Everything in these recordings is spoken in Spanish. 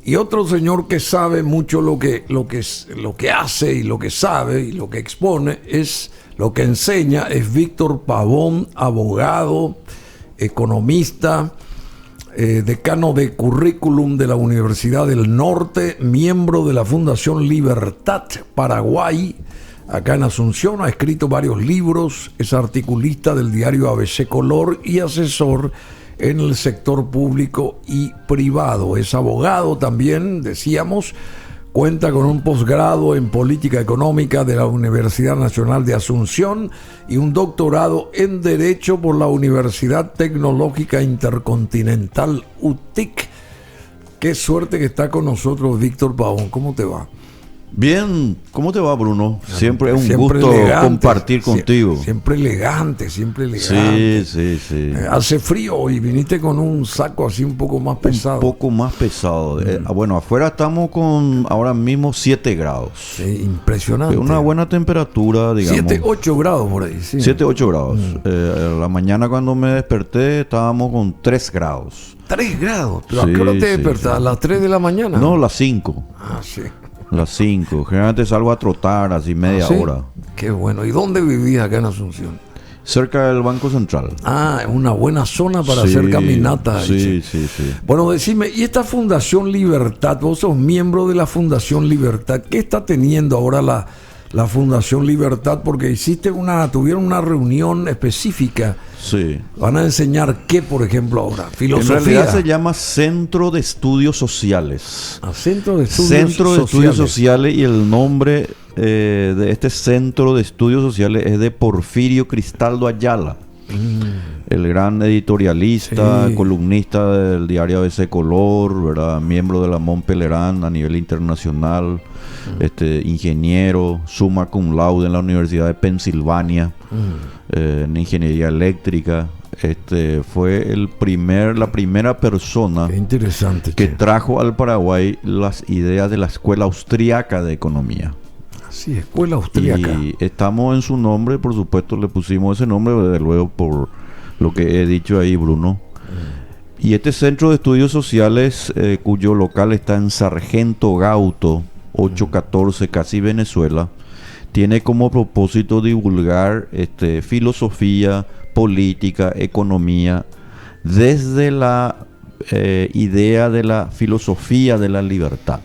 Y otro señor que sabe mucho lo que hace y lo que sabe y lo que expone es lo que enseña, es Víctor Pavón, abogado, economista, decano de currículum de la Universidad del Norte, miembro de la Fundación Libertad Paraguay, acá en Asunción. Ha escrito varios libros, es articulista del diario ABC Color y asesor en el sector público y privado. Es abogado también, decíamos, cuenta con un posgrado en política económica de la Universidad Nacional de Asunción y un doctorado en Derecho por la Universidad Tecnológica Intercontinental UTIC. Qué suerte que está con nosotros Víctor Pavón. ¿Cómo te va? Bien, ¿cómo te va, Bruno? Siempre es un gusto elegante, compartir contigo. Siempre elegante, siempre elegante. Sí. Hace frío y viniste con un saco así un poco más pesado. Un poco más pesado. Bueno, afuera estamos con ahora mismo 7 grados. Sí, impresionante. Una buena temperatura, digamos. 7, 8 grados por ahí, sí. 7, 8 grados. La mañana cuando me desperté estábamos con 3 grados. 3 grados. ¿Pero a qué hora te despertás? ¿A las 3 de la mañana? No, las 5. Ah, sí. Las 5. Generalmente salgo a trotar así media hora. Qué bueno. ¿Y dónde vivías acá en Asunción? Cerca del Banco Central. Ah, es una buena zona para hacer caminatas. Sí. Bueno, decime, ¿y esta Fundación Libertad? Vos sos miembro de la Fundación Libertad. ¿Qué está teniendo ahora la Fundación Libertad? Porque tuvieron una reunión específica. Sí. ¿Van a enseñar qué, por ejemplo, ahora? Filosofía. En realidad se llama Centro de Estudios Sociales. Centro de Estudios Sociales, y el nombre de este Centro de Estudios Sociales es de Porfirio Cristaldo Ayala, el gran editorialista, columnista del diario ABC Color, ¿verdad? Miembro de la Mont Pelerin a nivel internacional, ingeniero, summa cum laude en la Universidad de Pensilvania, en ingeniería eléctrica. Fue la primera persona que trajo al Paraguay las ideas de la Escuela Austriaca de Economía. Sí, Escuela Austriaca. Y estamos en su nombre, por supuesto le pusimos ese nombre, desde luego por lo que he dicho ahí, Bruno. Y este Centro de Estudios Sociales, cuyo local está en Sargento Gauto 814, casi Venezuela, tiene como propósito divulgar filosofía, política, economía, desde la idea de la filosofía de la libertad.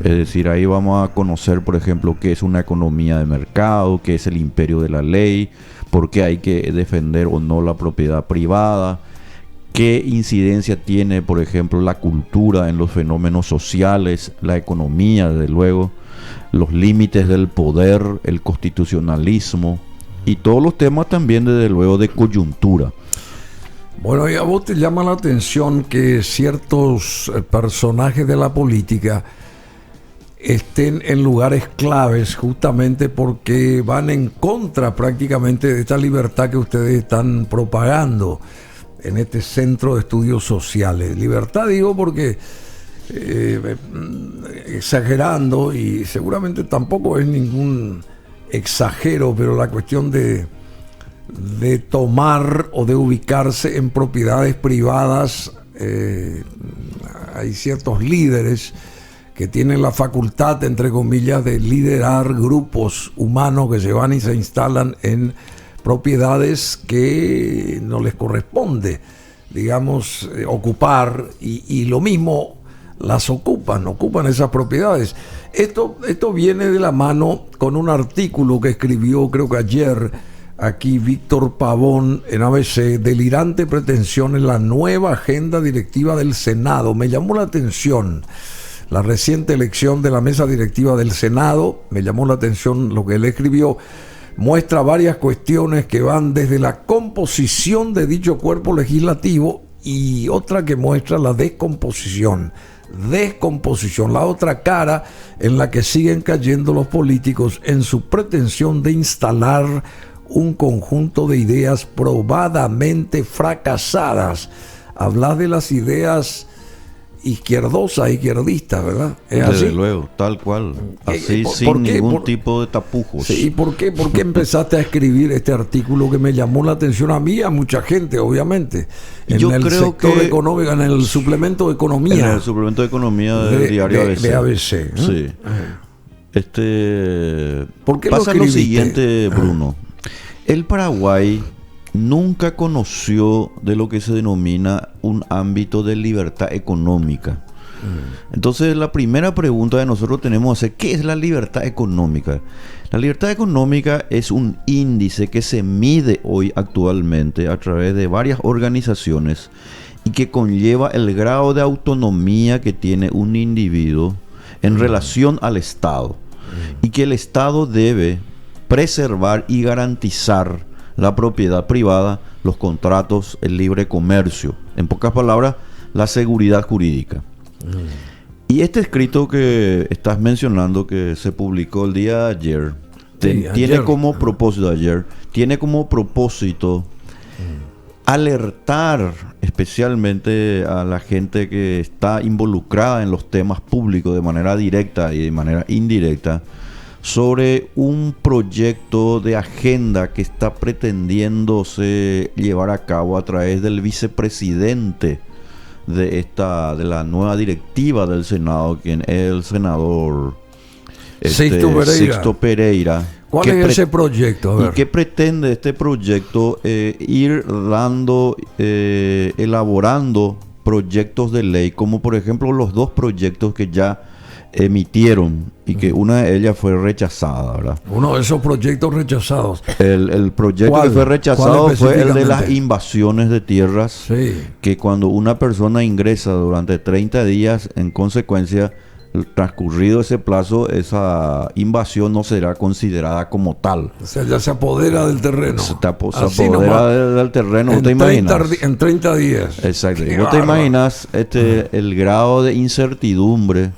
Es decir, ahí vamos a conocer, por ejemplo, qué es una economía de mercado, qué es el imperio de la ley, por qué hay que defender o no la propiedad privada, qué incidencia tiene, por ejemplo, la cultura en los fenómenos sociales, la economía, desde luego, los límites del poder, el constitucionalismo y todos los temas también, desde luego, de coyuntura. Bueno, y a vos te llama la atención que ciertos personajes de la política estén en lugares claves justamente porque van en contra prácticamente de esta libertad que ustedes están propagando en este Centro de Estudios Sociales. Libertad digo porque, exagerando, y seguramente tampoco es ningún exagero, pero la cuestión de tomar o de ubicarse en propiedades privadas, hay ciertos líderes que tienen la facultad, entre comillas, de liderar grupos humanos que se van y se instalan en propiedades que no les corresponde, digamos, ocupar, y lo mismo las ocupan esas propiedades. Esto viene de la mano con un artículo que escribió, creo que ayer, aquí Víctor Pavón en ABC, delirante pretensión en la nueva agenda directiva del Senado. Me llamó la atención la reciente elección de la mesa directiva del Senado, me llamó la atención lo que él escribió. Muestra varias cuestiones que van desde la composición de dicho cuerpo legislativo y otra que muestra la descomposición, la otra cara en la que siguen cayendo los políticos en su pretensión de instalar un conjunto de ideas probadamente fracasadas. Hablas de las ideas izquierdista, ¿verdad? ¿Es Desde así? luego, tal cual. Así, ¿por sin qué? ningún tipo de tapujos. Sí, ¿y por qué empezaste a escribir este artículo que me llamó la atención a mí y a mucha gente, obviamente? En Yo el creo sector que económico, en el suplemento de economía. En el suplemento de economía del diario ABC. De ABC. ¿eh? Sí. ¿Por qué pasa lo lo escribiste? siguiente, Bruno. El Paraguay nunca conoció de lo que se denomina un ámbito de libertad económica. Entonces, la primera pregunta que nosotros tenemos que hacer, ¿qué es la libertad económica? La libertad económica es un índice que se mide hoy actualmente a través de varias organizaciones y que conlleva el grado de autonomía que tiene un individuo en relación al Estado, y que el Estado debe preservar y garantizar la propiedad privada, los contratos, el libre comercio, en pocas palabras, la seguridad jurídica. Y este escrito que estás mencionando, que se publicó el día de ayer, tiene como propósito alertar especialmente a la gente que está involucrada en los temas públicos de manera directa y de manera indirecta sobre un proyecto de agenda que está pretendiéndose llevar a cabo a través del vicepresidente de la nueva directiva del Senado, quien es el senador Sixto Pereira. ¿Cuál es ese proyecto? A ver. ¿Y qué pretende este proyecto? Ir elaborando proyectos de ley, como por ejemplo los dos proyectos que ya emitieron y que una de ellas fue rechazada, ¿verdad? Uno de esos proyectos rechazados. El proyecto que fue rechazado fue el de las invasiones de tierras, sí, que cuando una persona ingresa durante 30 días, en consecuencia, transcurrido ese plazo, esa invasión no será considerada como tal. O sea, ya se apodera del terreno. Se apodera del terreno, ¿no te imaginas? En 30 días. Exacto. ¿No te imaginas el grado de incertidumbre,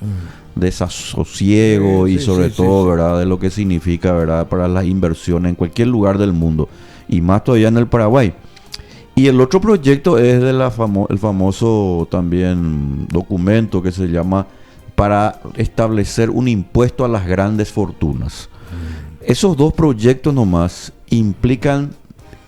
desasosiego y sobre todo, ¿verdad?, de lo que significa, ¿verdad?, para las inversiones en cualquier lugar del mundo, y más todavía en el Paraguay? Y el otro proyecto es de el famoso también documento que se llama para establecer un impuesto a las grandes fortunas. Esos dos proyectos nomás implican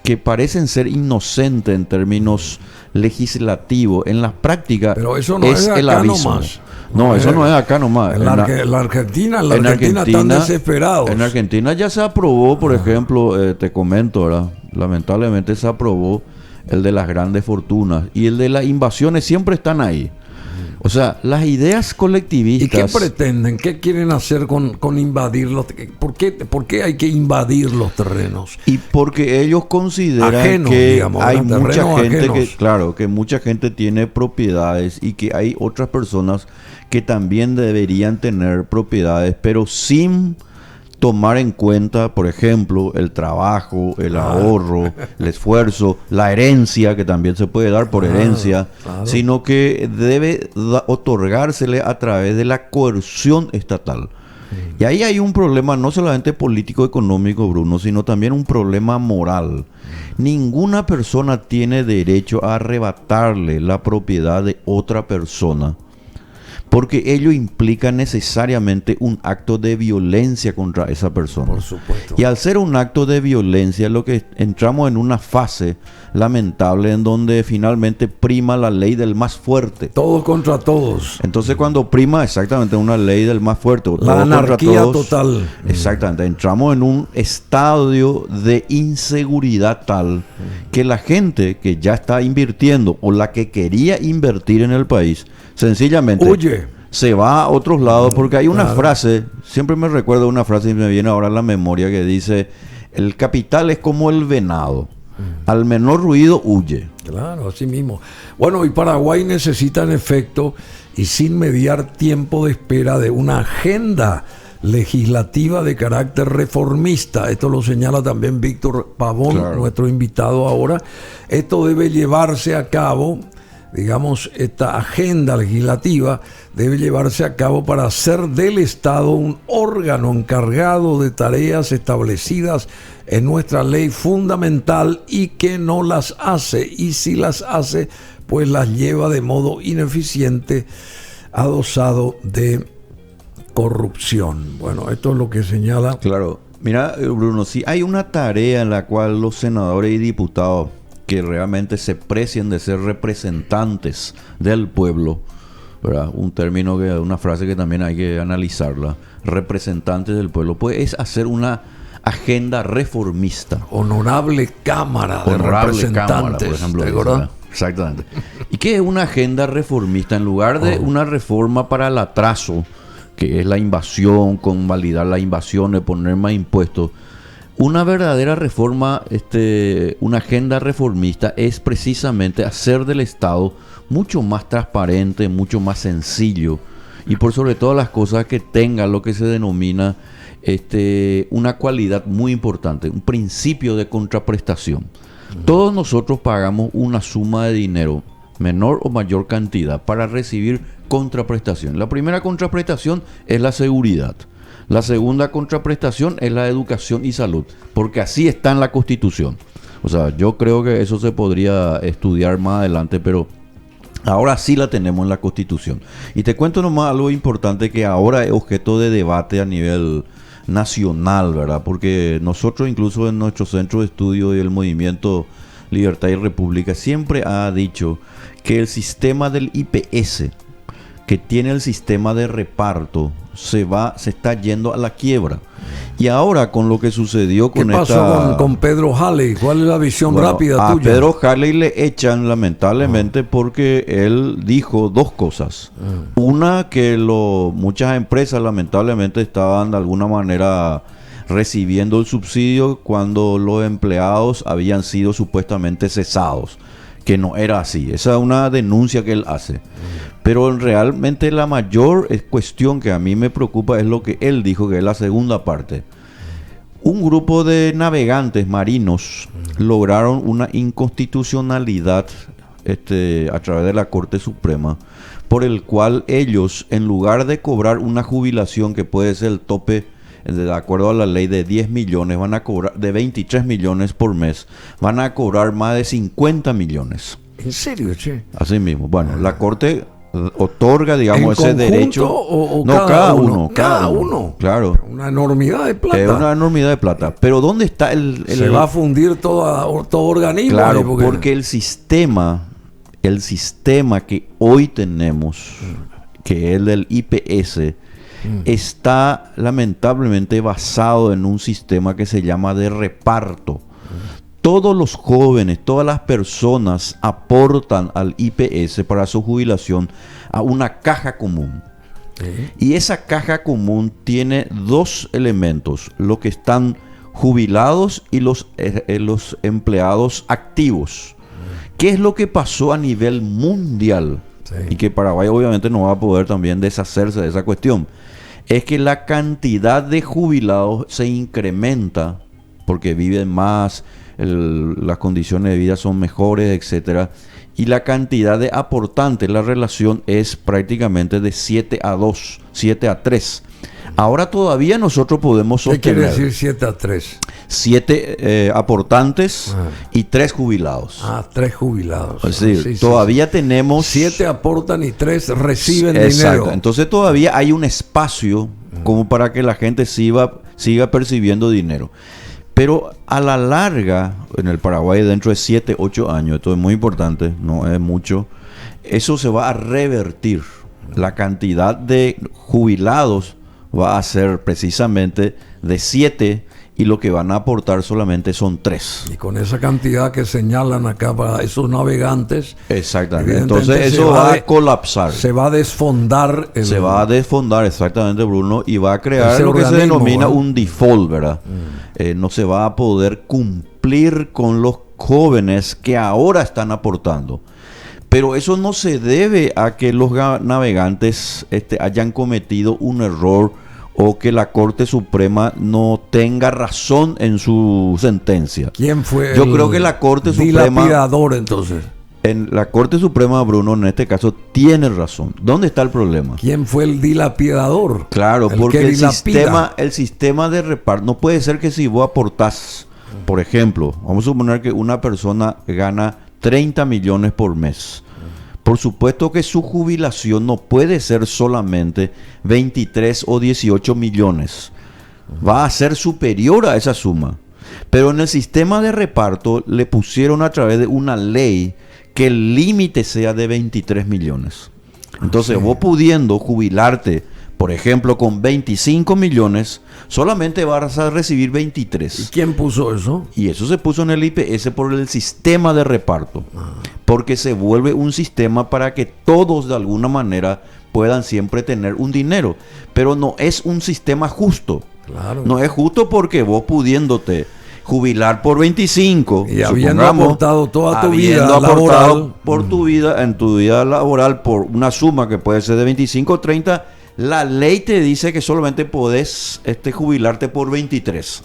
que parecen ser inocentes en términos legislativos. En la práctica, pero eso no es el acá abismo. Nomás. No, eso no es acá nomás. En la Argentina están desesperados. En Argentina ya se aprobó, por ejemplo, te comento, ¿verdad?, lamentablemente se aprobó el de las grandes fortunas, y el de las invasiones siempre están ahí. O sea, las ideas colectivistas... ¿Y qué pretenden? ¿Qué quieren hacer con invadir los... ¿Por qué hay que invadir los terrenos? Y porque ellos consideran ajenos, que digamos, hay mucha gente ajenos. que mucha gente tiene propiedades y que hay otras personas que también deberían tener propiedades, pero sin tomar en cuenta, por ejemplo, el trabajo, el ahorro, el esfuerzo, la herencia, que también se puede dar por herencia, sino que debe otorgársele a través de la coerción estatal. Y ahí hay un problema no solamente político-económico, Bruno, sino también un problema moral. Ninguna persona tiene derecho a arrebatarle la propiedad de otra persona, porque ello implica necesariamente un acto de violencia contra esa persona. Por supuesto. Y al ser un acto de violencia, lo que entramos en una fase lamentable en donde finalmente prima la ley del más fuerte. Todos contra todos. Entonces, cuando prima exactamente una ley del más fuerte, la anarquía total. Exactamente. Entramos en un estadio de inseguridad tal que la gente que ya está invirtiendo o la que quería invertir en el país, sencillamente huye, se va a otros lados, porque hay una frase, siempre me recuerdo una frase y me viene ahora a la memoria, que dice: el capital es como el venado, al menor ruido huye. Claro, así mismo. Bueno, y Paraguay necesita en efecto, y sin mediar tiempo de espera, de una agenda legislativa de carácter reformista. Esto lo señala también Víctor Pavón, claro, nuestro invitado ahora. Esto debe llevarse a cabo, digamos, esta agenda legislativa debe llevarse a cabo para hacer del Estado un órgano encargado de tareas establecidas en nuestra ley fundamental y que no las hace, y si las hace, pues las lleva de modo ineficiente, adosado de corrupción. Bueno, esto es lo que señala. Claro, mira, Bruno, si hay una tarea en la cual los senadores y diputados que realmente se precien de ser representantes del pueblo, ¿verdad? Una frase que también hay que analizarla, representantes del pueblo, pues es hacer una agenda reformista. Honorable Cámara de Representantes, Cámara, por ejemplo, ¿verdad? Exactamente. ¿Y qué es una agenda reformista? En lugar de una reforma para el atraso, que es la invasión, convalidar la invasión, de poner más impuestos, una verdadera reforma, una agenda reformista es precisamente hacer del Estado mucho más transparente, mucho más sencillo, y por sobre todas las cosas que tenga lo que se denomina una cualidad muy importante, un principio de contraprestación. Todos nosotros pagamos una suma de dinero, menor o mayor cantidad, para recibir contraprestación. La primera contraprestación es la seguridad. La segunda contraprestación es la educación y salud, porque así está en la Constitución. O sea, yo creo que eso se podría estudiar más adelante, pero ahora sí la tenemos en la Constitución. Y te cuento nomás algo importante que ahora es objeto de debate a nivel nacional, ¿verdad? Porque nosotros incluso en nuestro centro de estudio y el movimiento Libertad y República siempre ha dicho que el sistema del IPS, que tiene el sistema de reparto, se está yendo a la quiebra. Y ahora con lo que sucedió con ¿qué pasó con Pedro Halley? ¿Cuál es la visión rápida tuya? A Pedro Halley le echan lamentablemente porque él dijo dos cosas. Una, que muchas empresas lamentablemente estaban de alguna manera recibiendo el subsidio cuando los empleados habían sido supuestamente cesados, que no era así. Esa es una denuncia que él hace. Pero realmente la mayor cuestión que a mí me preocupa es lo que él dijo, que es la segunda parte. Un grupo de navegantes marinos lograron una inconstitucionalidad a través de la Corte Suprema, por el cual ellos, en lugar de cobrar una jubilación que puede ser el tope, de acuerdo a la ley, de 10 millones, van a cobrar de 23 millones por mes, van a cobrar más de 50 millones. ¿En serio, che? Así mismo. Bueno, la Corte otorga, digamos, ese derecho. ¿O no, cada uno. Cada uno. Claro. Una enormidad de plata. Es una enormidad de plata. Pero ¿dónde está se va a fundir todo organismo? Claro, porque el sistema que hoy tenemos, que es el del IPS, está lamentablemente basado en un sistema que se llama de reparto. Todos los jóvenes, todas las personas aportan al IPS para su jubilación a una caja común. Y esa caja común tiene dos elementos: los que están jubilados y los empleados activos. ¿Qué es lo que pasó a nivel mundial? Y que Paraguay obviamente no va a poder también deshacerse de esa cuestión. Es que la cantidad de jubilados se incrementa porque viven más, las condiciones de vida son mejores, etcétera, y la cantidad de aportantes, la relación es prácticamente de 7 a 2, 7 a 3. Ahora todavía nosotros podemos sostener. ¿Qué quiere decir 7 a 3? 7 aportantes y 3 jubilados. 3 jubilados. Es decir, todavía tenemos... 7 aportan y 3 reciben exacto. dinero. Entonces todavía hay un espacio como para que la gente siga percibiendo dinero. Pero a la larga, en el Paraguay, dentro de 7, 8 años, esto es muy importante, no es mucho, eso se va a revertir. La cantidad de jubilados va a ser precisamente de 7 y lo que van a aportar solamente son 3. Y con esa cantidad que señalan acá para esos navegantes, exactamente, entonces eso va a colapsar. Se va a desfondar. Se va a desfondar, exactamente, Bruno, y va a crear lo que se denomina un default, ¿verdad? No se va a poder cumplir con los jóvenes que ahora están aportando. Pero eso no se debe a que los navegantes hayan cometido un error o que la Corte Suprema no tenga razón en su sentencia. ¿Quién fue? Yo creo que la Corte Suprema... dilapidador, entonces. En la Corte Suprema, Bruno, en este caso, tiene razón. ¿Dónde está el problema? ¿Quién fue el dilapidador? Claro, porque el sistema de reparto... No puede ser que si vos aportás, por ejemplo, vamos a suponer que una persona gana 30 millones por mes. por supuesto que su jubilación no puede ser solamente 23 o 18 millones. Va a ser superior a esa suma. Pero en el sistema de reparto le pusieron a través de una ley que el límite sea de 23 millones. Entonces, vos pudiendo jubilarte, por ejemplo, con 25 millones, solamente vas a recibir 23. ¿Y quién puso eso? Y eso se puso en el IPS por el sistema de reparto. Porque se vuelve un sistema para que todos de alguna manera puedan siempre tener un dinero. Pero no es un sistema justo. Claro. No es justo porque vos pudiéndote jubilar por 25 y habiendo aportado toda tu vida laboral por tu vida, en tu vida laboral, por una suma que puede ser de 25 o 30, la ley te dice que solamente podés jubilarte por 23.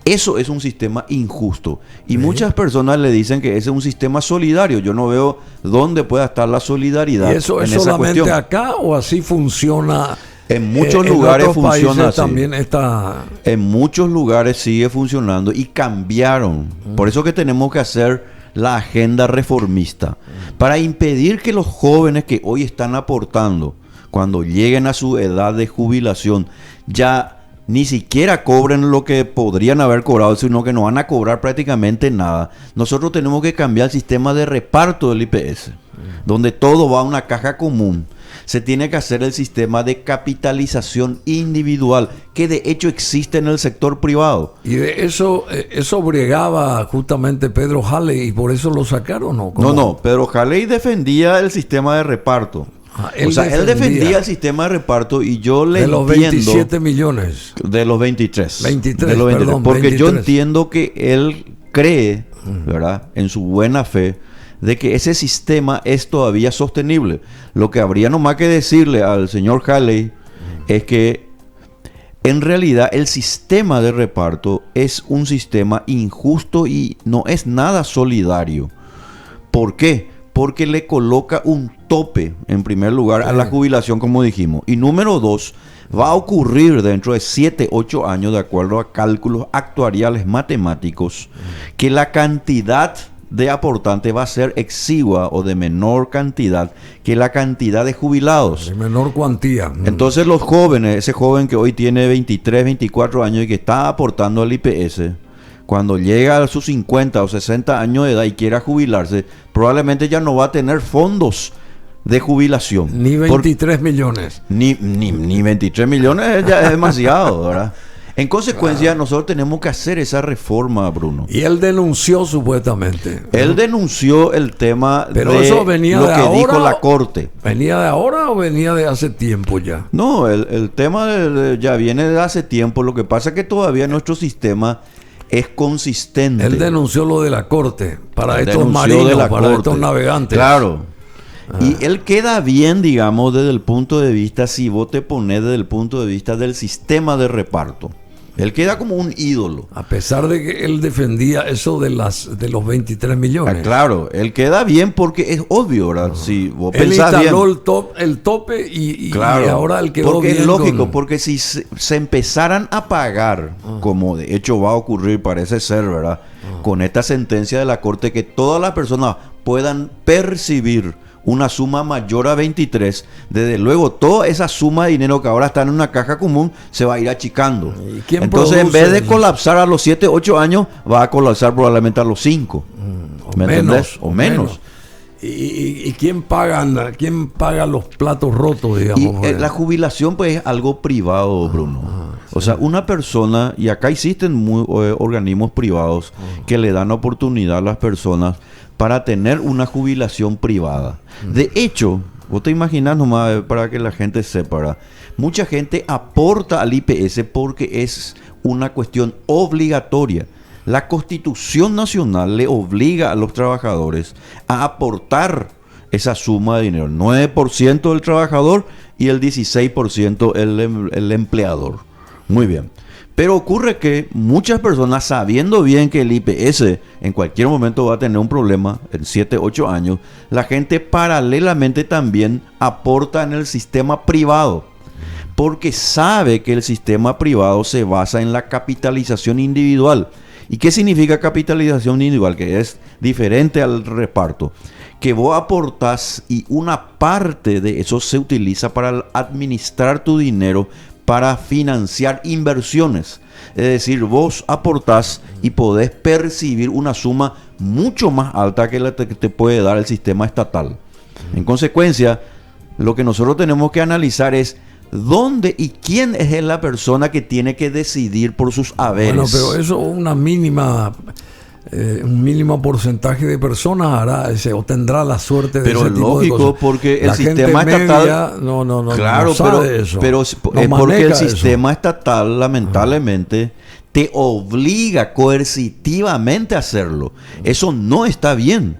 Eso es un sistema injusto. Y muchas personas le dicen que ese es un sistema solidario. Yo no veo dónde pueda estar la solidaridad. ¿Y eso es solamente acá o así funciona? En muchos lugares funciona así. También está... En muchos lugares sigue funcionando y cambiaron. Por eso que tenemos que hacer la agenda reformista. Para impedir que los jóvenes que hoy están aportando, cuando lleguen a su edad de jubilación, ya ni siquiera cobren lo que podrían haber cobrado, sino que no van a cobrar prácticamente nada. Nosotros tenemos que cambiar el sistema de reparto del IPS, donde todo va a una caja común. Se tiene que hacer el sistema de capitalización individual, que de hecho existe en el sector privado. Y de eso bregaba justamente Pedro Halley, y por eso lo sacaron, ¿no? No, Pedro Halley defendía el sistema de reparto. Él defendía el sistema de reparto y yo le entiendo... De los 27 millones. De los 23. 23, de los 23 perdón, porque 23. Yo entiendo que él cree, ¿verdad?, en su buena fe, de que ese sistema es todavía sostenible. Lo que habría nomás que decirle al señor Halley es que en realidad el sistema de reparto es un sistema injusto y no es nada solidario. ¿Por qué? Porque le coloca un tope, en primer lugar, a la jubilación, como dijimos. Y número dos, va a ocurrir dentro de 7, 8 años, de acuerdo a cálculos actuariales matemáticos, que la cantidad de aportantes va a ser exigua o de menor cantidad que la cantidad de jubilados. De menor cuantía. Entonces los jóvenes, ese joven que hoy tiene 23, 24 años y que está aportando al IPS, cuando llega a sus 50 o 60 años de edad y quiera jubilarse, probablemente ya no va a tener fondos de jubilación. Ni 23 millones. Ni 23 millones ya es demasiado, ¿verdad? En consecuencia, nosotros tenemos que hacer esa reforma, Bruno. Y él denunció supuestamente. Él denunció el tema. Pero de eso venía lo de que ahora, dijo la Corte. ¿Venía de ahora o venía de hace tiempo ya? No, el tema ya viene de hace tiempo. Lo que pasa es que todavía nuestro sistema es consistente. Él denunció lo de la Corte para estos marinos, para estos navegantes. Claro. Y él queda bien, digamos, desde el punto de vista, si vos te pones desde el punto de vista del sistema de reparto. Él queda como un ídolo. A pesar de que él defendía eso de los 23 millones. Claro, él queda bien porque es obvio, ¿verdad? Si vos él pensás instaló bien, el tope y claro, y ahora él quedó porque bien. es lógico, porque si se empezaran a pagar, como de hecho va a ocurrir, parece ser, ¿verdad? Con esta sentencia de la Corte, que todas las personas puedan percibir una suma mayor a 23, desde luego toda esa suma de dinero que ahora está en una caja común se va a ir achicando. Entonces, en vez de colapsar a los 7, 8 años, va a colapsar probablemente a los 5. ¿Me entendés? O menos. ¿Y quién paga los platos rotos, digamos? Y la jubilación, pues, es algo privado, Bruno. O sea, una persona, y acá existen organismos privados que le dan oportunidad a las personas para tener una jubilación privada. De hecho, vos te imaginas nomás, para que la gente sepa, ¿verdad? Mucha gente aporta al IPS porque es una cuestión obligatoria. La Constitución Nacional le obliga a los trabajadores a aportar esa suma de dinero. 9% del trabajador y el 16% el empleador. Muy bien. Pero ocurre que muchas personas, sabiendo bien que el IPS en cualquier momento va a tener un problema, en 7, 8 años, la gente paralelamente también aporta en el sistema privado. Porque sabe que el sistema privado se basa en la capitalización individual. ¿Y qué significa capitalización individual? Que es diferente al reparto. Que vos aportás y una parte de eso se utiliza para administrar tu dinero para financiar inversiones. Es decir, vos aportás y podés percibir una suma mucho más alta que la que te puede dar el sistema estatal. En consecuencia, lo que nosotros tenemos que analizar es dónde y quién es la persona que tiene que decidir por sus haberes. Bueno, pero eso un mínimo porcentaje de personas hará ese, o tendrá la suerte de pero ese tipo de cosas. Pero es lógico, porque el la sistema gente estatal media, no claro, sabe eso. Pero No es porque el maneja sistema eso. estatal lamentablemente te obliga coercitivamente a hacerlo. Eso no está bien.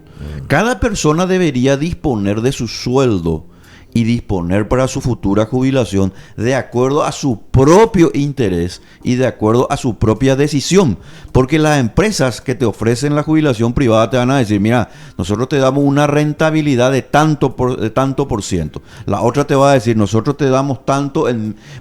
Cada persona debería disponer de su sueldo y disponer para su futura jubilación de acuerdo a su propio interés y de acuerdo a su propia decisión. Porque las empresas que te ofrecen la jubilación privada te van a decir, mira, nosotros te damos una rentabilidad de tanto por ciento. La otra te va a decir, nosotros te damos tanto,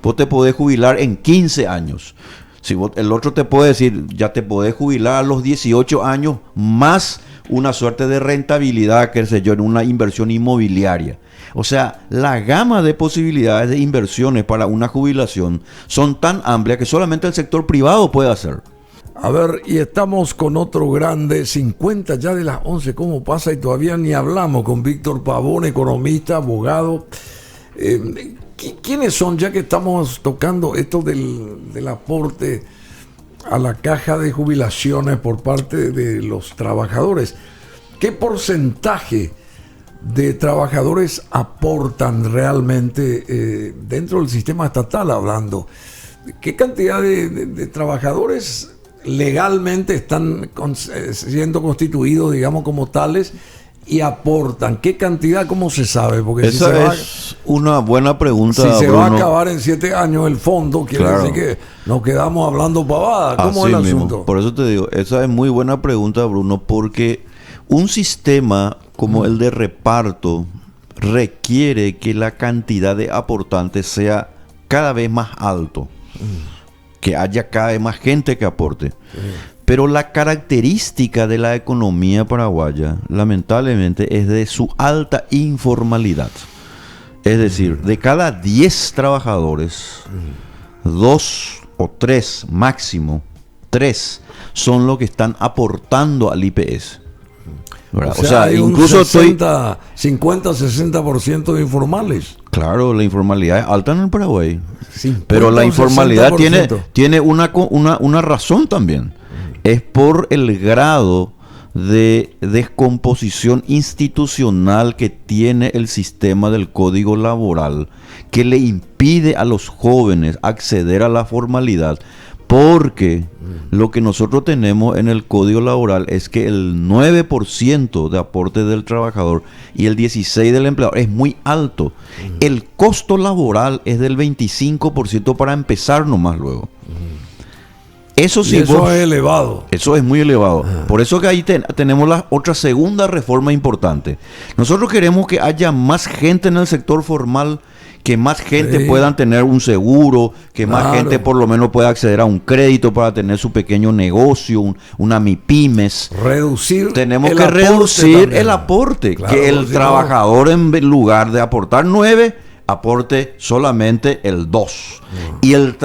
vos te podés jubilar en 15 años. Si el otro te puede decir, ya te podés jubilar a los 18 años más una suerte de rentabilidad, qué sé yo, en una inversión inmobiliaria. O sea, la gama de posibilidades de inversiones para una jubilación son tan amplias que solamente el sector privado puede hacer. A ver, y estamos con otro grande, 50 ya de las 11, ¿cómo pasa? Y todavía ni hablamos con Víctor Pavón, economista, abogado. ¿Quiénes son, ya que estamos tocando esto del aporte a la caja de jubilaciones por parte de los trabajadores? ¿Qué porcentaje de trabajadores aportan realmente dentro del sistema estatal hablando? ¿Qué cantidad de trabajadores legalmente están siendo constituidos, digamos, como tales y aportan? ¿Qué cantidad? ¿Cómo se sabe? Porque esa es una buena pregunta, si se Bruno. va a acabar en 7 años el fondo, quiere decir que nos quedamos hablando pavadas. ¿Cómo es el asunto? Por eso te digo, esa es muy buena pregunta, Bruno, porque un sistema como el de reparto requiere que la cantidad de aportantes sea cada vez más alto, que haya cada vez más gente que aporte. Pero la característica de la economía paraguaya, lamentablemente, es de su alta informalidad. Es decir, de cada 10 trabajadores, 2 o 3 máximo, 3 son los que están aportando al IPS. O sea, hay incluso 50-60% de informales. Claro, la informalidad es alta en el Paraguay. 50, pero la informalidad 60%. tiene una razón también. Es por el grado de descomposición institucional que tiene el sistema del Código Laboral, que le impide a los jóvenes acceder a la formalidad. Porque lo que nosotros tenemos en el Código Laboral es que el 9% de aporte del trabajador y el 16% del empleador es muy alto. El costo laboral es del 25% para empezar nomás luego. Eso sí, eso es elevado. Eso es muy elevado. Por eso que ahí tenemos la otra segunda reforma importante. Nosotros queremos que haya más gente en el sector formal, que más gente puedan tener un seguro, que más gente por lo menos pueda acceder a un crédito para tener su pequeño negocio, una MIPYMES. Tenemos que reducir el aporte, claro, que el trabajador en lugar de aportar 9, aporte solamente el 2. Y el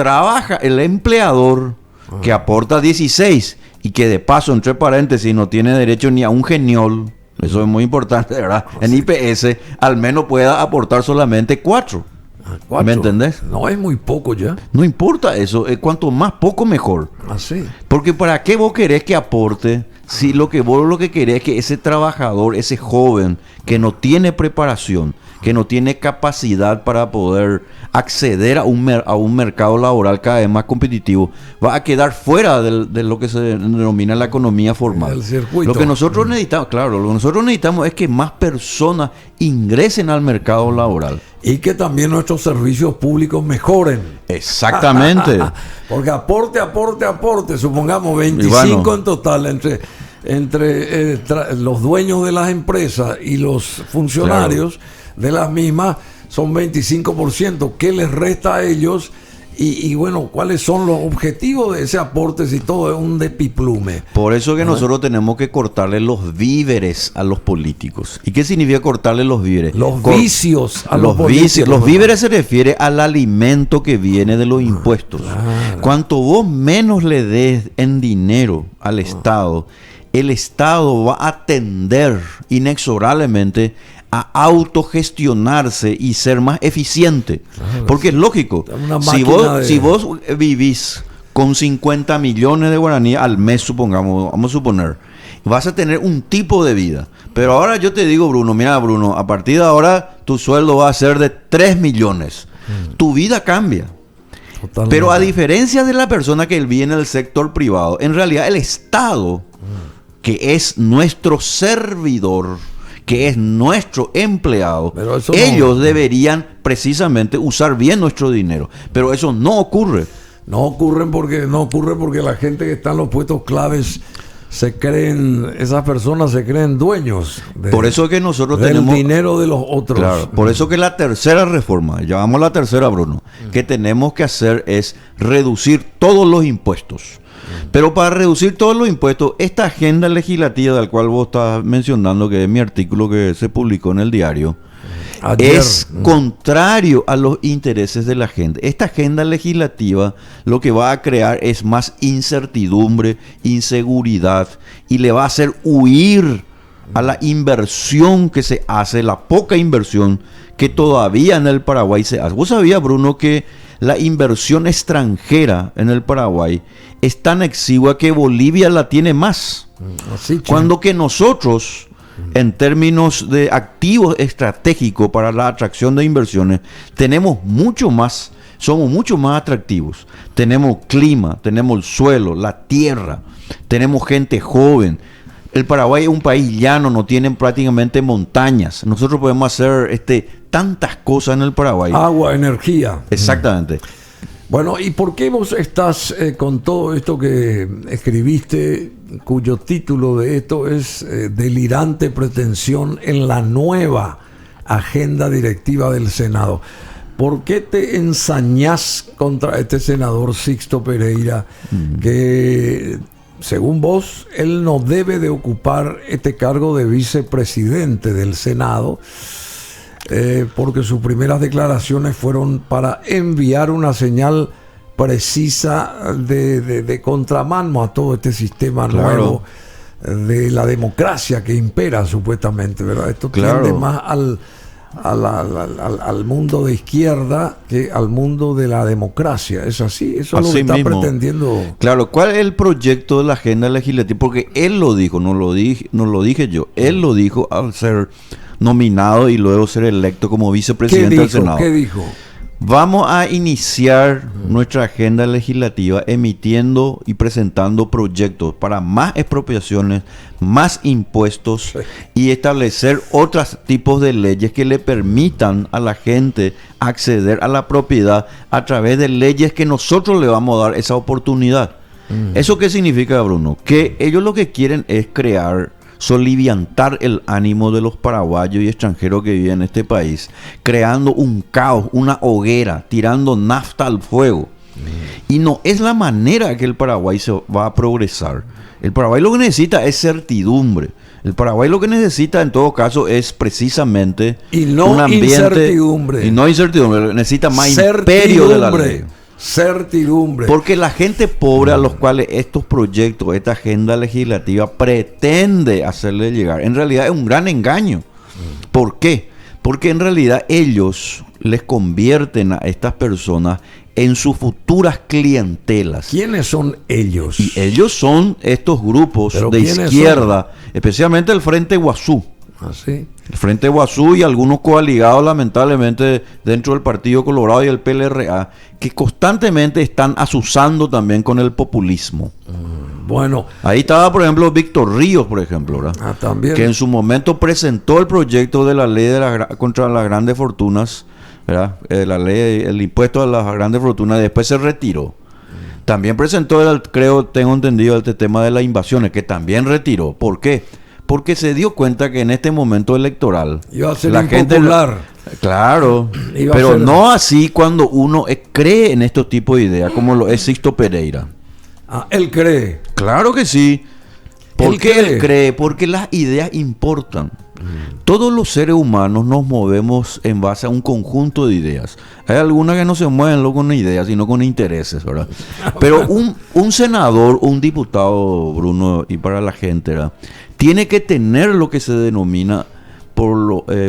empleador que aporta 16 y que de paso, entre paréntesis, no tiene derecho ni a un geniol. Eso es muy importante, ¿verdad? En IPS, al menos pueda aportar solamente 4. ¿Me entendés? No es muy poco ya. No importa eso. Cuanto más poco, mejor. Así. Porque ¿para qué vos querés que aporte si lo que querés es que ese trabajador, ese joven que no tiene preparación, que no tiene capacidad para poder acceder a un mercado laboral cada vez más competitivo, va a quedar fuera de lo que se denomina la economía formal? El circuito. Lo que nosotros necesitamos, claro, lo que nosotros necesitamos es que más personas ingresen al mercado laboral. Y que también nuestros servicios públicos mejoren. Exactamente. Porque aporte, supongamos 25 en total entre los dueños de las empresas y los funcionarios de las mismas, son 25%. ¿Qué les resta a ellos? Y bueno, ¿cuáles son los objetivos de ese aporte si todo es un despiplume? Por eso que nosotros tenemos que cortarle los víveres a los políticos. ¿Y qué significa cortarle los víveres? Los vicios a los políticos. Los víveres se refiere al alimento que viene de los impuestos. Claro. Cuanto vos menos le des en dinero al Estado, el Estado va a tender inexorablemente a autogestionarse y ser más eficiente. Claro, porque es lógico. Si vos vivís con 50 millones de guaraníes al mes, supongamos, vamos a suponer, vas a tener un tipo de vida. Pero ahora yo te digo, Bruno, mira, Bruno, a partir de ahora tu sueldo va a ser de 3 millones. Tu vida cambia. Totalmente. Pero a diferencia de la persona que vive en el sector privado, en realidad el Estado, que es nuestro servidor, que es nuestro empleado, ellos deberían precisamente usar bien nuestro dinero. Pero eso no ocurre. No ocurre porque la gente que está en los puestos claves esas personas se creen dueños por eso que nosotros del tenemos dinero de los otros. Claro, por eso que la tercera reforma, llamamos la tercera, Bruno, que tenemos que hacer es reducir todos los impuestos. Pero para reducir todos los impuestos, esta agenda legislativa del cual vos estás mencionando, que es mi artículo que se publicó en el diario, ayer, es contrario a los intereses de la gente. Esta agenda legislativa lo que va a crear es más incertidumbre, inseguridad, y le va a hacer huir a la inversión que se hace, la poca inversión que todavía en el Paraguay se hace. ¿Vos sabías, Bruno, que la inversión extranjera en el Paraguay es tan exigua que Bolivia la tiene más? Cuando que nosotros, en términos de activos estratégicos para la atracción de inversiones, tenemos mucho más, somos mucho más atractivos. Tenemos clima, tenemos el suelo, la tierra, tenemos gente joven. El Paraguay es un país llano, no tienen prácticamente montañas. Nosotros podemos hacer tantas cosas en el Paraguay. Agua, energía. Exactamente. Bueno, ¿y por qué vos estás con todo esto que escribiste, cuyo título de esto es delirante pretensión en la nueva agenda directiva del Senado? ¿Por qué te ensañás contra este senador Sixto Pereira que, según vos, él no debe de ocupar este cargo de vicepresidente del Senado? Porque sus primeras declaraciones fueron para enviar una señal precisa de contramano a todo este sistema nuevo de la democracia que impera supuestamente, ¿verdad? Esto tiende más al mundo de izquierda que al mundo de la democracia. ¿Es así? Eso es lo que está pretendiendo. Claro, ¿cuál es el proyecto de la agenda legislativa? Porque él lo dijo, no lo dije yo. Él lo dijo al ser nominado y luego ser electo como vicepresidente del Senado. ¿Qué dijo? Vamos a iniciar nuestra agenda legislativa emitiendo y presentando proyectos para más expropiaciones, más impuestos y establecer otros tipos de leyes que le permitan a la gente acceder a la propiedad a través de leyes que nosotros le vamos a dar esa oportunidad. ¿Eso qué significa, Bruno? Que ellos lo que quieren es soliviantar el ánimo de los paraguayos y extranjeros que viven en este país, creando un caos, una hoguera, tirando nafta al fuego. Y no es la manera que el Paraguay se va a progresar. El Paraguay lo que necesita es certidumbre. El Paraguay lo que necesita en todo caso es precisamente un ambiente incertidumbre. Y no incertidumbre, necesita más imperio de la ley. Certidumbre. Porque la gente pobre a los cuales estos proyectos, esta agenda legislativa pretende hacerle llegar, en realidad es un gran engaño. ¿Por qué? Porque en realidad ellos les convierten a estas personas en sus futuras clientelas. ¿Quiénes son ellos? Y ellos son estos grupos de izquierda, especialmente el Frente Guazú. ¿Ah, sí? El Frente Guazú y algunos coaligados lamentablemente dentro del Partido Colorado y el PLRA, que constantemente están azuzando también con el populismo. Bueno. Ahí estaba, por ejemplo, Víctor Ríos, por ejemplo, ¿verdad? También. Que en su momento presentó el proyecto de la ley contra las grandes fortunas, ¿verdad? La ley, el impuesto a las grandes fortunas, y después se retiró. También presentó, tengo entendido, este tema de las invasiones, que también retiró. ¿Por qué? porque se dio cuenta que en este momento electoral iba a ser la impopular. Claro, Iba a pero ser- no así cuando uno cree en estos tipos de ideas, como lo es Sixto Pereira. Él cree. Claro que sí. ¿Por Él qué cree. él cree? Porque las ideas importan. Todos los seres humanos nos movemos en base a un conjunto de ideas. Hay algunas que no se mueven no con ideas, sino con intereses, ¿verdad? Pero un senador, un diputado, Bruno, y para la gente, ¿verdad?, tiene que tener lo que se denomina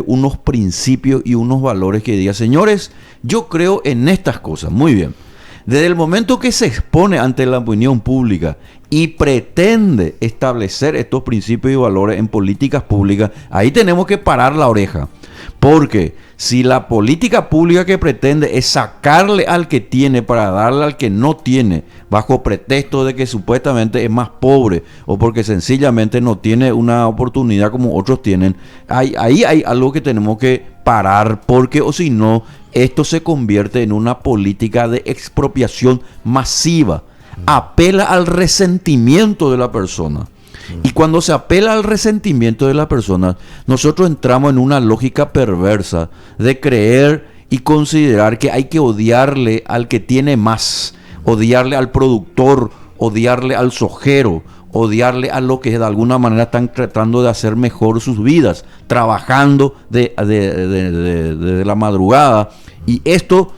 unos principios y unos valores que diga, señores, yo creo en estas cosas. Muy bien. Desde el momento que se expone ante la opinión pública y pretende establecer estos principios y valores en políticas públicas, ahí tenemos que parar la oreja. Porque si la política pública que pretende es sacarle al que tiene para darle al que no tiene, bajo pretexto de que supuestamente es más pobre o porque sencillamente no tiene una oportunidad como otros tienen, ahí hay algo que tenemos que parar, porque o si no, esto se convierte en una política de expropiación masiva. Apela al resentimiento de la persona. Y cuando se apela al resentimiento de la persona, nosotros entramos en una lógica perversa de creer y considerar que hay que odiarle al que tiene más, odiarle al productor, odiarle al sojero, odiarle a lo que de alguna manera están tratando de hacer mejor sus vidas, trabajando de la madrugada. Y esto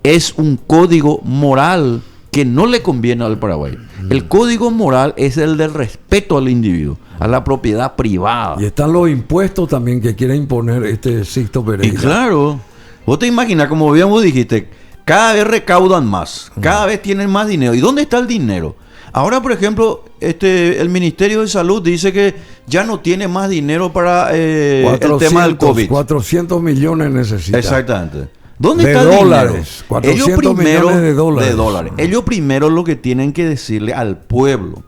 es un código moral que no le conviene al Paraguay. El código moral es el del respeto al individuo, a la propiedad privada. Y están los impuestos también que quiere imponer este Sixto Pereira. Y claro, vos te imaginas, como bien vos dijiste, cada vez recaudan más, cada vez tienen más dinero. ¿Y dónde está el dinero? Ahora, por ejemplo, el Ministerio de Salud dice que ya no tiene más dinero para el tema del COVID. 400 millones necesita. Exactamente. ¿Dónde de está el dólares, dinero? 400 millones de dólares. Ellos primero lo que tienen que decirle al pueblo,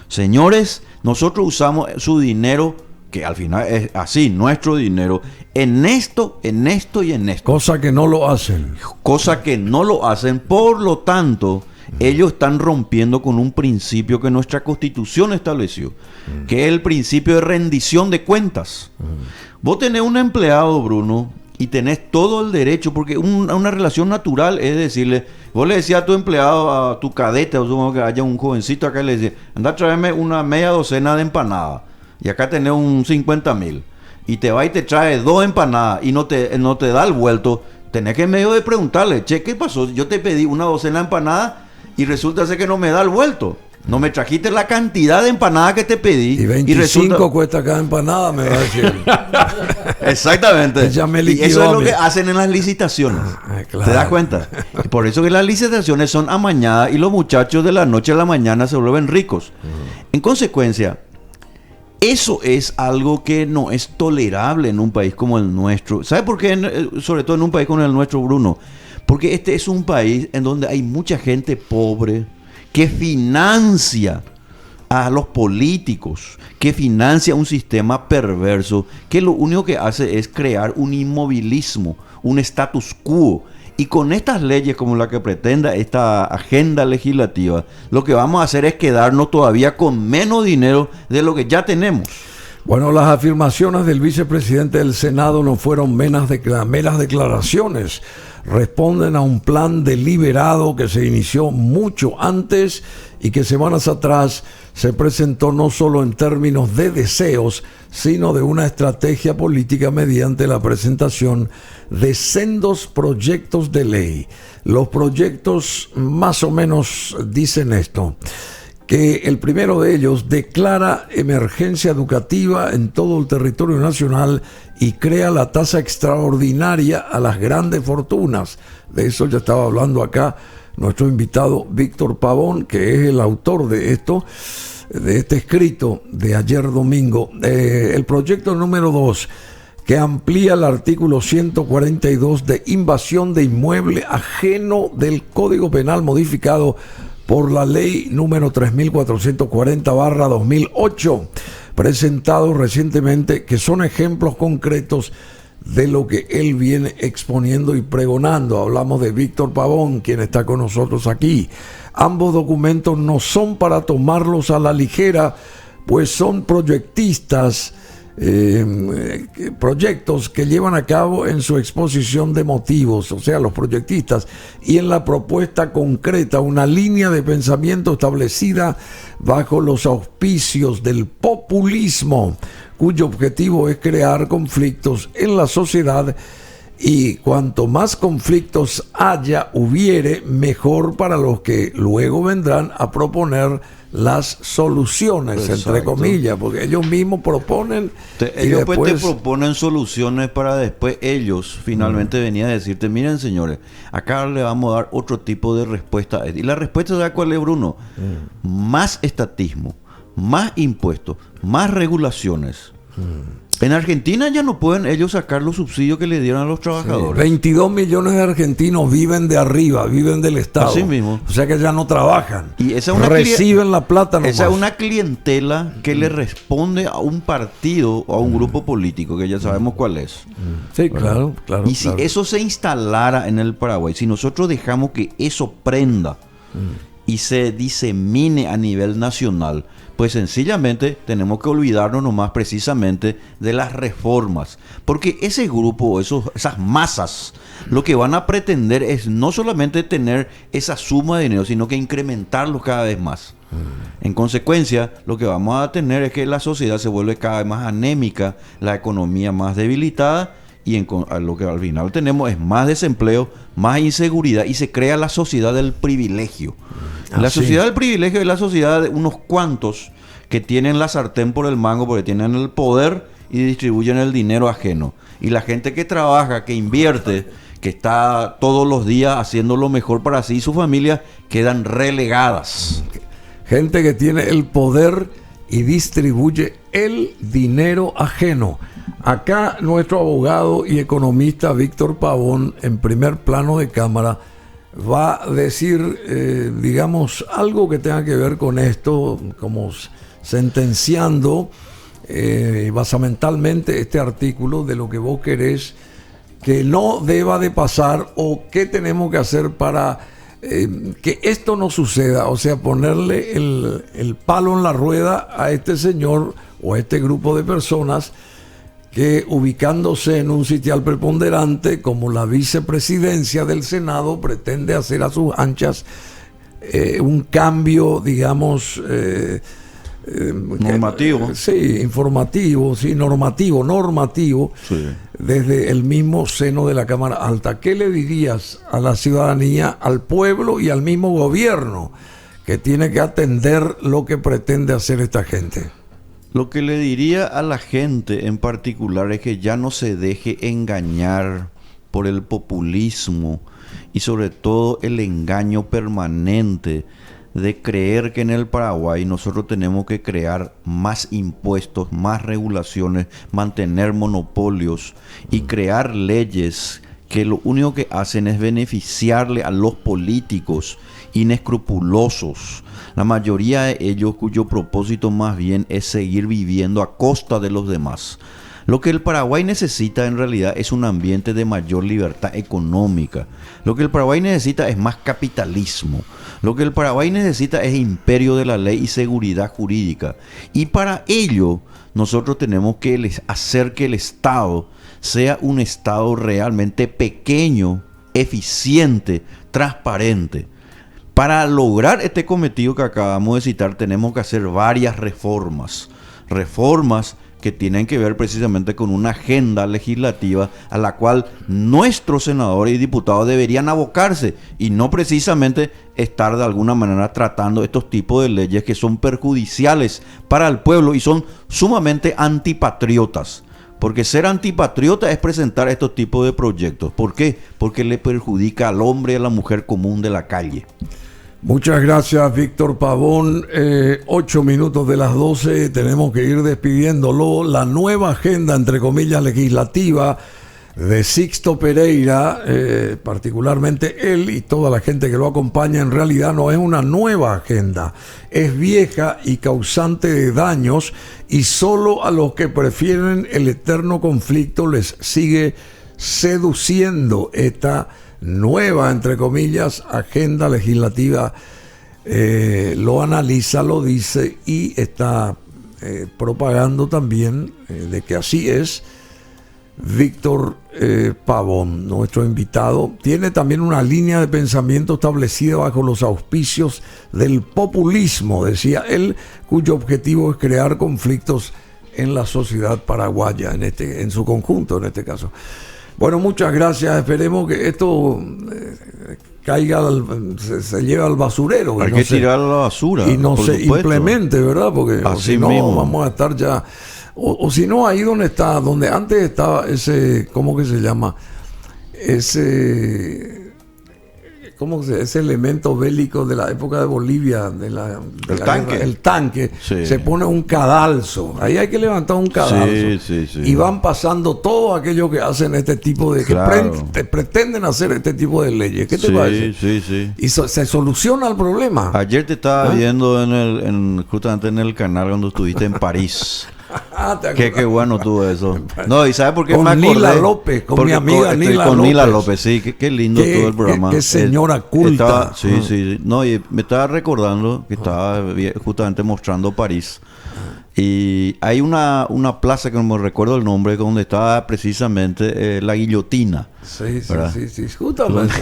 señores, nosotros usamos su dinero, que al final es así, nuestro dinero, en esto y en esto. Cosa que no lo hacen. Cosa que no lo hacen, por lo tanto, ellos están rompiendo con un principio que nuestra Constitución estableció, que es el principio de rendición de cuentas. Vos tenés un empleado, Bruno, y tenés todo el derecho, porque una relación natural es decirle, vos le decías a tu empleado, a tu cadete, o supongo que haya un jovencito acá, y le decís, anda a traerme una media docena de empanadas, y acá tenés un 50,000, y te va y te trae 2 empanadas, y no te da el vuelto, tenés que en medio de preguntarle, che, ¿qué pasó? Yo te pedí una docena de empanadas, y resulta ser que no me da el vuelto. No me trajiste la cantidad de empanadas que te pedí. Y 25 cuesta cada empanada, me va a decir. Exactamente. Y eso es lo que hacen en las licitaciones. Claro. ¿Te das cuenta? Y por eso que las licitaciones son amañadas y los muchachos de la noche a la mañana se vuelven ricos. En consecuencia, eso es algo que no es tolerable en un país como el nuestro. ¿Sabe por qué? Sobre todo en un país como el nuestro, Bruno. Porque este es un país en donde hay mucha gente pobre que financia a los políticos, que financia un sistema perverso, que lo único que hace es crear un inmovilismo, un status quo. Y con estas leyes como la que pretenda esta agenda legislativa, lo que vamos a hacer es quedarnos todavía con menos dinero de lo que ya tenemos. Bueno, las afirmaciones del vicepresidente del Senado no fueron meras declaraciones. Responden a un plan deliberado que se inició mucho antes y que semanas atrás se presentó no solo en términos de deseos, sino de una estrategia política mediante la presentación de sendos proyectos de ley. Los proyectos más o menos dicen esto: que el primero de ellos declara emergencia educativa en todo el territorio nacional y crea la tasa extraordinaria a las grandes fortunas. De eso ya estaba hablando acá nuestro invitado Víctor Pavón, que es el autor de esto, de este escrito de ayer domingo. El proyecto número 2, que amplía el artículo 142 de invasión de inmueble ajeno del Código Penal modificado por la ley número 3440/2008, presentado recientemente, que son ejemplos concretos de lo que él viene exponiendo y pregonando. Hablamos de Víctor Pavón, quien está con nosotros aquí. Ambos documentos no son para tomarlos a la ligera, pues son proyectistas, proyectos que llevan a cabo en su exposición de motivos, o sea, los proyectistas, y en la propuesta concreta, una línea de pensamiento establecida bajo los auspicios del populismo, cuyo objetivo es crear conflictos en la sociedad, y cuanto más conflictos hubiere, mejor para los que luego vendrán a proponer las soluciones. Exacto. Entre comillas, porque ellos mismos proponen ellos después te proponen soluciones para después ellos finalmente venir a decirte, miren señores, acá le vamos a dar otro tipo de respuesta. Y la respuesta, ¿sabes cuál es, Bruno? Más estatismo, más impuestos, más regulaciones. En Argentina ya no pueden ellos sacar los subsidios que le dieron a los trabajadores. Sí, 22 millones de argentinos viven de arriba, viven del Estado. Así mismo. O sea que ya no trabajan. Y esa es una reciben la plata nomás. Esa es una clientela que le responde a un partido o a un grupo político, que ya sabemos cuál es. Sí, claro. Y si eso se instalara en el Paraguay, si nosotros dejamos que eso prenda y se disemine a nivel nacional, pues sencillamente tenemos que olvidarnos nomás precisamente de las reformas. Porque ese grupo, esas masas, lo que van a pretender es no solamente tener esa suma de dinero, sino que incrementarlo cada vez más. En consecuencia, lo que vamos a tener es que la sociedad se vuelve cada vez más anémica, la economía más debilitada, y lo que al final tenemos es más desempleo, más inseguridad, y se crea la sociedad del privilegio. La sociedad del privilegio es la sociedad de unos cuantos que tienen la sartén por el mango porque tienen el poder y distribuyen el dinero ajeno. Y la gente que trabaja, que invierte, que está todos los días haciendo lo mejor para sí y su familia, quedan relegadas. Gente que tiene el poder y distribuye el dinero ajeno. Acá nuestro abogado y economista Víctor Pavón, en primer plano de cámara, va a decir, digamos, algo que tenga que ver con esto, como sentenciando basamentalmente este artículo de lo que vos querés que no deba de pasar o qué tenemos que hacer para que esto no suceda. O sea, ponerle el palo en la rueda a este señor o a este grupo de personas que, ubicándose en un sitial preponderante como la vicepresidencia del Senado, pretende hacer a sus anchas un cambio, digamos, normativo. Informativo, normativo, sí, desde el mismo seno de la Cámara Alta. ¿Qué le dirías a la ciudadanía, al pueblo y al mismo gobierno que tiene que atender lo que pretende hacer esta gente? Lo que le diría a la gente en particular es que ya no se deje engañar por el populismo y sobre todo el engaño permanente de creer que en el Paraguay nosotros tenemos que crear más impuestos, más regulaciones, mantener monopolios y crear leyes que lo único que hacen es beneficiarle a los políticos inescrupulosos, la mayoría de ellos cuyo propósito más bien es seguir viviendo a costa de los demás. Lo que el Paraguay necesita en realidad es un ambiente de mayor libertad económica. Lo que el Paraguay necesita es más capitalismo. Lo que el Paraguay necesita es imperio de la ley y seguridad jurídica. Y para ello nosotros tenemos que hacer que el Estado sea un Estado realmente pequeño, eficiente, transparente. Para lograr este cometido que acabamos de citar, tenemos que hacer varias reformas. Reformas que tienen que ver precisamente con una agenda legislativa a la cual nuestros senadores y diputados deberían abocarse y no precisamente estar de alguna manera tratando estos tipos de leyes que son perjudiciales para el pueblo y son sumamente antipatriotas. Porque ser antipatriota es presentar estos tipos de proyectos. ¿Por qué? Porque le perjudica al hombre y a la mujer común de la calle. Muchas gracias, Víctor Pavón. 8 minutos de las 12, tenemos que ir despidiéndolo. La nueva agenda, entre comillas, legislativa de Sixto Pereira, particularmente él y toda la gente que lo acompaña, en realidad no es una nueva agenda, es vieja y causante de daños, y solo a los que prefieren el eterno conflicto les sigue seduciendo esta nueva, entre comillas, agenda legislativa. Lo analiza, lo dice y está propagando también de que así es. Víctor Pavón, nuestro invitado, tiene también una línea de pensamiento establecida bajo los auspicios del populismo, decía él, cuyo objetivo es crear conflictos en la sociedad paraguaya, en su conjunto en este caso. Bueno, muchas gracias, esperemos que esto caiga, se lleve al basurero. Hay que tirar a la basura. Y no se implemente, ¿verdad? Porque si no, mismo vamos a estar ya... O si no, ahí donde antes estaba ese, ¿cómo que se llama? Ese elemento bélico de la época de Bolivia, el tanque. Guerra, el tanque, sí. Se pone un cadalso. Ahí hay que levantar un cadalso. Sí. Y van pasando todos aquellos que hacen este tipo de... Claro. que pretenden hacer este tipo de leyes. ¿Qué te parece? Sí. Y se soluciona el problema. Ayer te estaba viendo justamente en el canal cuando estuviste en París. Qué bueno tuvo eso. No, ¿y sabes por qué con me acordé? Nila López, con mi amiga Nila con López. Nila López, sí, qué lindo todo el programa. Qué señora culta. Sí. No, y me estaba recordando que estaba justamente mostrando París. Y hay una plaza que no me recuerdo el nombre, donde estaba precisamente la guillotina. Sí, justamente.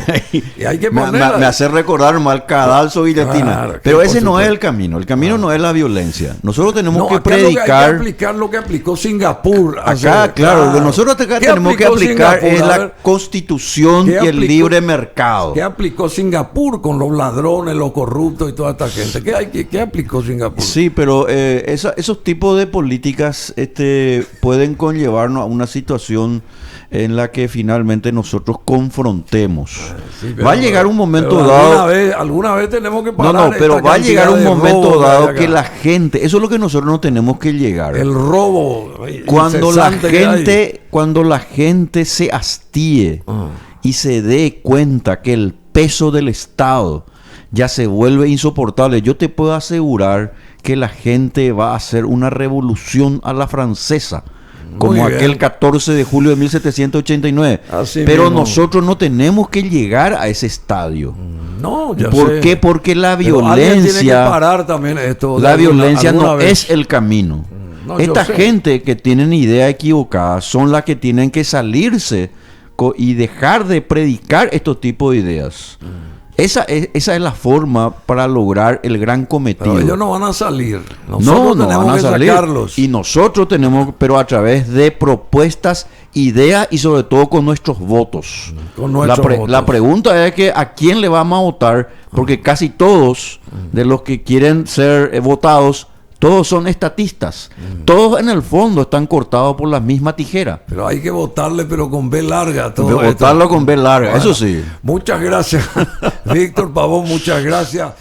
Y hay que me hace recordar mal cadalso, guillotina. Claro, pero ese no es el camino. El camino no es la violencia. Nosotros tenemos que predicar. Hay que aplicar lo que aplicó Singapur. Acá, claro, lo que nosotros acá tenemos que aplicar Singapur? Es la constitución y el libre mercado. ¿Qué aplicó Singapur con los ladrones, los corruptos y toda esta gente? ¿Qué aplicó Singapur? Sí, pero esos tipos de políticas pueden conllevarnos a una situación en la que finalmente nosotros confrontemos. Va a llegar un momento dado... Alguna vez tenemos que parar. Pero va a llegar un momento dado que la gente... Eso es lo que nosotros no tenemos que llegar. El robo. Cuando la gente se hastíe y se dé cuenta que el peso del Estado ya se vuelve insoportable, yo te puedo asegurar que la gente va a hacer una revolución a la francesa. Como aquel 14 de julio de 1789. Pero nosotros no tenemos que llegar a ese estadio. No, ya ¿Por qué? Porque la violencia... Tiene que parar también esto. La violencia no es el camino. Esta gente que tienen idea equivocada son las que tienen que salirse y dejar de predicar estos tipos de ideas. Esa es la forma para lograr el gran cometido. Pero ellos no van a salir. Nosotros no tenemos van a que salir. sacarlos. Y nosotros tenemos, pero a través de propuestas, ideas y sobre todo con nuestros votos. La pregunta es que a quién le vamos a votar, porque casi todos de los que quieren ser votados, todos son estatistas. Todos en el fondo están cortados por la misma tijera. Pero hay que votarle, pero con B larga. Votarlo con B larga, bueno, eso sí. Muchas gracias, Víctor Pavón, muchas gracias.